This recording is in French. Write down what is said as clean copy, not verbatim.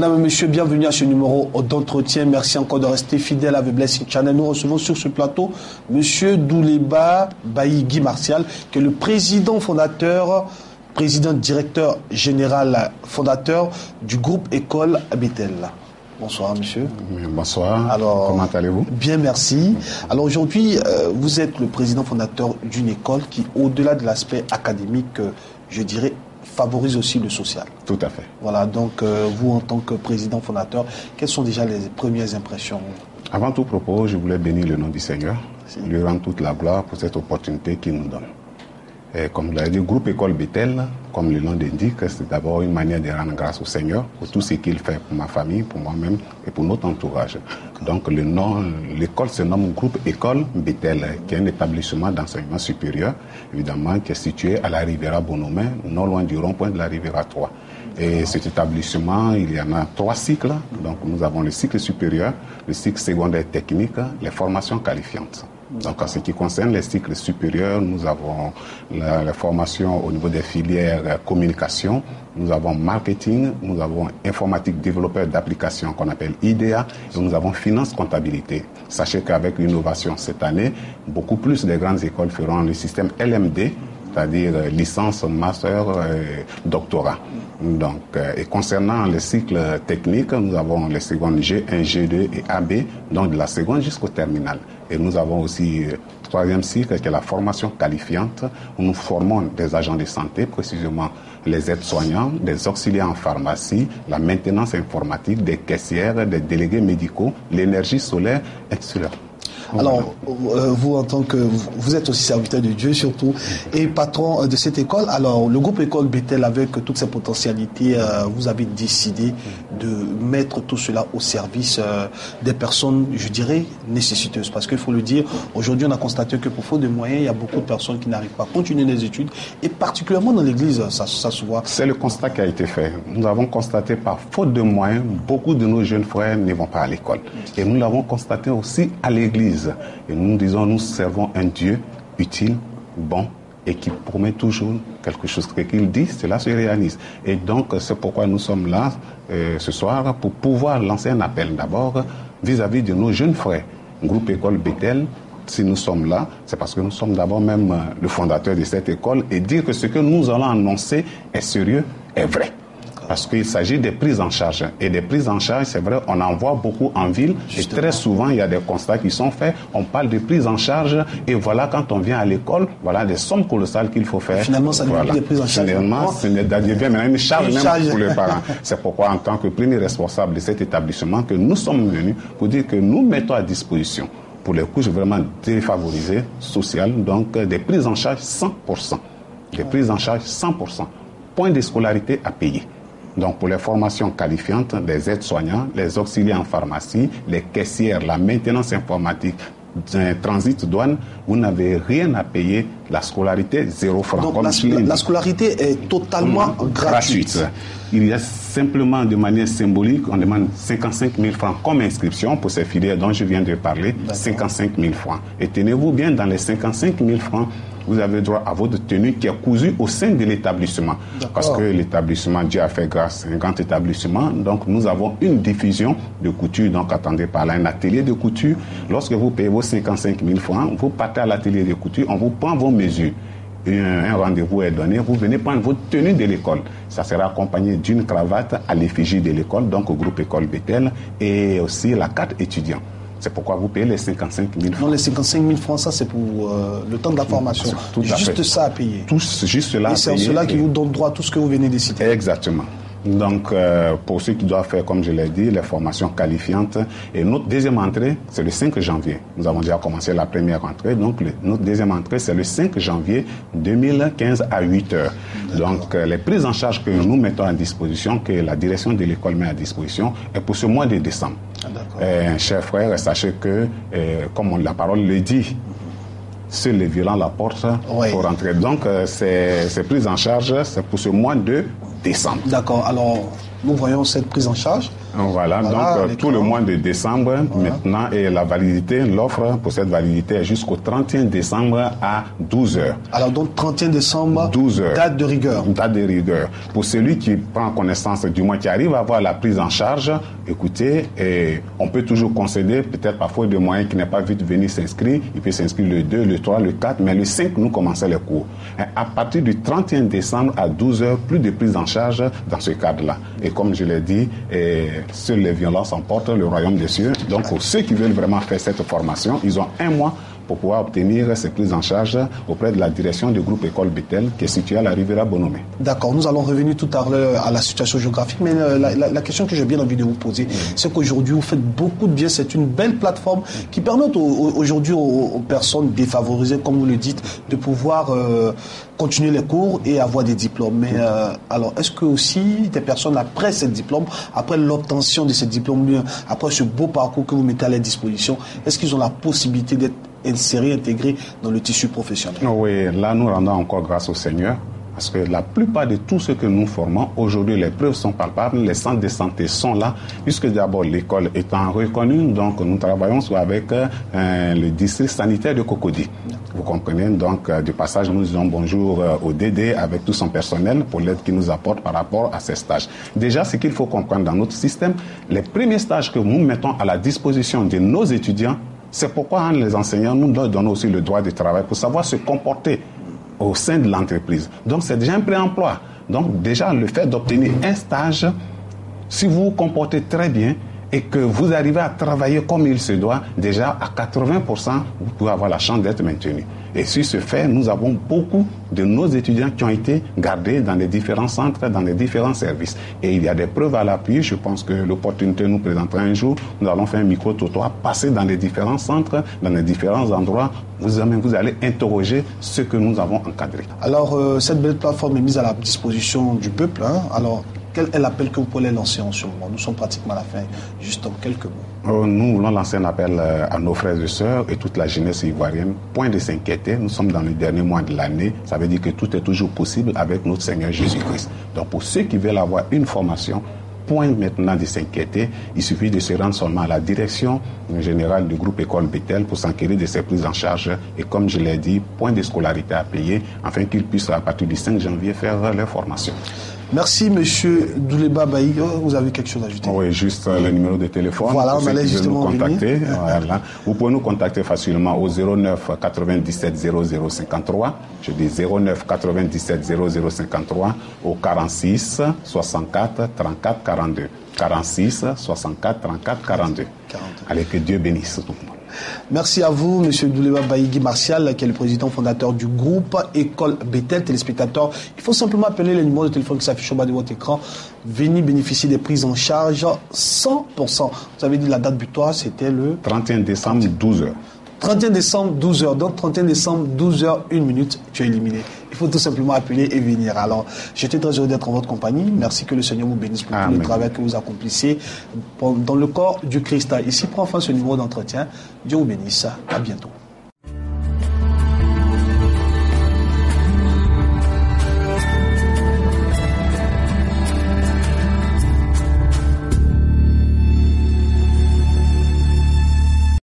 Madame et monsieur, bienvenue à ce numéro d'entretien. Merci encore de rester fidèle à The Blessing Channel. Nous recevons sur ce plateau monsieur Douleba Bailly Guy Martial, qui est le président fondateur, président directeur général fondateur du groupe École Bethel. Bonsoir monsieur. Bonsoir. Alors, comment allez-vous? Bien, merci. Alors aujourd'hui, vous êtes le président fondateur d'une école qui, au-delà de l'aspect académique, je dirais, favorise aussi le social. Tout à fait. Voilà, donc vous en tant que président fondateur, quelles sont déjà les premières impressions? Avant tout propos, je voulais bénir le nom du Seigneur, lui rendre toute la gloire pour cette opportunité qu'il nous donne. Et comme vous l'avez dit, groupe École Bethel, comme le nom l'indique, c'est d'abord une manière de rendre grâce au Seigneur pour tout ce qu'il fait pour ma famille, pour moi-même et pour notre entourage. Donc le nom, l'école se nomme groupe École Bethel, qui est un établissement d'enseignement supérieur, évidemment, qui est situé à la Riviera Bonomé, non loin du rond-point de la Riviera 3. Et cet établissement, il y en a 3 cycles. Donc nous avons le cycle supérieur, le cycle secondaire technique, les formations qualifiantes. Donc en ce qui concerne les cycles supérieurs, nous avons la formation au niveau des filières communication, nous avons marketing, nous avons informatique développeur d'applications qu'on appelle IDEA, et nous avons finance comptabilité. Sachez qu'avec l'innovation cette année, beaucoup plus de grandes écoles feront le système LMD, c'est-à-dire licence, master, doctorat. Donc, et concernant les cycles techniques, nous avons les secondes G1, G2 et AB, donc de la seconde jusqu'au terminal. Et nous avons aussi troisième cycle qui est la formation qualifiante, où nous formons des agents de santé, précisément les aides-soignants, des auxiliaires en pharmacie, la maintenance informatique, des caissières, des délégués médicaux, l'énergie solaire, etc. Alors, vous en tant que... Vous êtes aussi serviteur de Dieu surtout, et patron de cette école. Alors, le groupe École Bethel, avec toutes ses potentialités, vous avez décidé de mettre tout cela au service des personnes, je dirais, nécessiteuses. Parce qu'il faut le dire, aujourd'hui, on a constaté que pour faute de moyens, il y a beaucoup de personnes qui n'arrivent pas à continuer les études, et particulièrement dans l'église, ça se voit. C'est le constat qui a été fait. Nous avons constaté par faute de moyens, beaucoup de nos jeunes frères ne vont pas à l'école. Et nous l'avons constaté aussi à l'église. Et nous disons, nous servons un Dieu utile, bon, et qui promet toujours quelque chose. Ce qu'il dit, cela se réalise. Et donc, c'est pourquoi nous sommes là ce soir, pour pouvoir lancer un appel d'abord vis-à-vis de nos jeunes frères. Groupe École Bethel, si nous sommes là, c'est parce que nous sommes d'abord même le fondateur de cette école, et dire que ce que nous allons annoncer est sérieux, est vrai. Parce qu'il s'agit des prises en charge. Et des prises en charge, c'est vrai, on en voit beaucoup en ville. Justement. Et très souvent, il y a des constats qui sont faits. On parle de prise en charge. Et voilà, quand on vient à l'école, voilà des sommes colossales qu'il faut faire. Finalement, ça devient des prises en charge. Finalement, ça devient maintenant une charge même pour les parents. C'est pourquoi, en tant que premier responsable de cet établissement, que nous sommes venus pour dire que nous mettons à disposition pour les couches vraiment défavorisées, sociales, donc des prises en charge 100%. Des prises en charge 100%. Point de scolarité à payer. Donc pour les formations qualifiantes, les aides-soignants, les auxiliaires en pharmacie, les caissières, la maintenance informatique, transit douane, vous n'avez rien à payer. La scolarité, 0 francs. Donc la scolarité est totalement gratuite. Il y a simplement de manière symbolique, on demande 55 000 francs comme inscription pour ces filières dont je viens de parler, 55 000 francs. Et tenez-vous bien, dans les 55 000 francs, vous avez droit à votre tenue qui est cousue au sein de l'établissement. Parce que l'établissement, Dieu a fait grâce, c'est un grand établissement. Donc nous avons une diffusion de couture, donc attendez par là, un atelier de couture. Lorsque vous payez vos 55 000 francs, vous partez à l'atelier de couture, on vous prend vos mesures. Un rendez-vous est donné, vous venez prendre votre tenue de l'école. Ça sera accompagné d'une cravate à l'effigie de l'école, donc au groupe École Bethel, et aussi la carte étudiant. C'est pourquoi vous payez les 55 000 francs. Non, les 55 000 francs, ça c'est pour le temps de la formation. Juste ça à payer. Juste cela à payer. Et c'est cela qui vous donne droit à tout ce que vous venez de citer. Exactement. Donc, pour ceux qui doivent faire, comme je l'ai dit, les formations qualifiantes. Et notre deuxième entrée, c'est le 5 janvier. Nous avons déjà commencé la première entrée. Donc, notre deuxième entrée, c'est le 5 janvier 2015 à 8 heures. Donc, les prises en charge que nous mettons à disposition, que la direction de l'école met à disposition, est pour ce mois de décembre. Chers frères, sachez que, comme la parole le dit, seuls les violents la porte pour rentrer. Donc, ces prises en charge, c'est pour ce mois de décembre. D'accord. Alors, nous voyons cette prise en charge. Voilà, donc tout le mois de décembre maintenant, et la validité, l'offre pour cette validité est jusqu'au 31 décembre à 12h. Alors donc 31 décembre, 12h. Date de rigueur. Date de rigueur. Pour celui qui prend connaissance du mois, qui arrive à avoir la prise en charge, écoutez, on peut toujours concéder, peut-être parfois des moyens qui n'est pas vite venir s'inscrire, il peut s'inscrire le 2, le 3, le 4, mais le 5, nous commençons les cours. Et à partir du 31 décembre à 12h, plus de prise en charge dans ce cadre-là. Et comme je l'ai dit, seules les violences emportent le royaume des cieux. Donc pour ceux qui veulent vraiment faire cette formation, ils ont un mois pour pouvoir obtenir ces prises en charge auprès de la direction du groupe École Bethel qui est située à la Riviera Bonomé. D'accord, nous allons revenir tout à l'heure à la situation géographique, mais la question que j'ai bien envie de vous poser, c'est qu'aujourd'hui vous faites beaucoup de bien, c'est une belle plateforme qui permet aujourd'hui aux personnes défavorisées, comme vous le dites, de pouvoir continuer les cours et avoir des diplômes. Mais alors, est-ce que aussi des personnes après ces diplômes, après l'obtention de ces diplômes, après ce beau parcours que vous mettez à leur disposition, est-ce qu'ils ont la possibilité d'être insérés, intégrés dans le tissu professionnel? Oui, là nous rendons encore grâce au Seigneur. Parce que la plupart de tout ce que nous formons, aujourd'hui, les preuves sont palpables, les centres de santé sont là, puisque d'abord l'école étant reconnue, donc nous travaillons avec le district sanitaire de Cocody. Vous comprenez, donc du passage, nous disons bonjour au DD avec tout son personnel pour l'aide qu'il nous apporte par rapport à ces stages. Déjà, ce qu'il faut comprendre dans notre système, les premiers stages que nous mettons à la disposition de nos étudiants, c'est pourquoi les enseignants nous donnent aussi le droit de travail pour savoir se comporter au sein de l'entreprise. Donc, c'est déjà un pré-emploi. Donc, déjà, le fait d'obtenir un stage, si vous vous comportez très bien et que vous arrivez à travailler comme il se doit, déjà, à 80%, vous pouvez avoir la chance d'être maintenu. Et sur ce fait, nous avons beaucoup de nos étudiants qui ont été gardés dans les différents centres, dans les différents services. Et il y a des preuves à l'appui. Je pense que l'opportunité nous présentera un jour. Nous allons faire un micro-trottoir, passer dans les différents centres, dans les différents endroits. Vous allez interroger ce que nous avons encadré. Alors, cette belle plateforme est mise à la disposition du peuple. Alors, quel est l'appel que vous pouvez lancer en ce moment? Nous sommes pratiquement à la fin, juste en quelques mots. Nous voulons lancer un appel à nos frères et sœurs et toute la jeunesse ivoirienne. Point de s'inquiéter, nous sommes dans le dernier mois de l'année. Ça veut dire que tout est toujours possible avec notre Seigneur Jésus-Christ. Donc pour ceux qui veulent avoir une formation, point maintenant de s'inquiéter. Il suffit de se rendre seulement à la direction générale du groupe École Bethel pour s'enquérir de ses prises en charge. Et comme je l'ai dit, point de scolarité à payer afin qu'ils puissent à partir du 5 janvier faire leur formation. Merci, M. Douleba Baïg. Vous avez quelque chose à ajouter? Oui, juste le numéro de téléphone. Voilà, on allait justement nous contacter. Voilà. Vous pouvez nous contacter facilement au 09 97 00 53. Je dis 09 97 00 53 au 46 64 34 42. 46 64 34 42. Allez, que Dieu bénisse tout le monde. Merci à vous, M. Douleba Baïgui Martial, qui est le président fondateur du groupe École Bethel. Téléspectateurs, il faut simplement appeler le numéro de téléphone qui s'affiche au bas de votre écran. Venez bénéficier des prises en charge 100%. Vous avez dit la date butoir, c'était le 31 décembre, 12h. 31 décembre, 12h. Donc 31 décembre, 12h, 1 minute, tu es éliminé. Il faut tout simplement appeler et venir. Alors, j'étais très heureux d'être en votre compagnie. Merci, que le Seigneur vous bénisse pour tout le travail que vous accomplissez dans le corps du Christ. Ici prend fin ce numéro d'entretien. Dieu vous bénisse. À bientôt.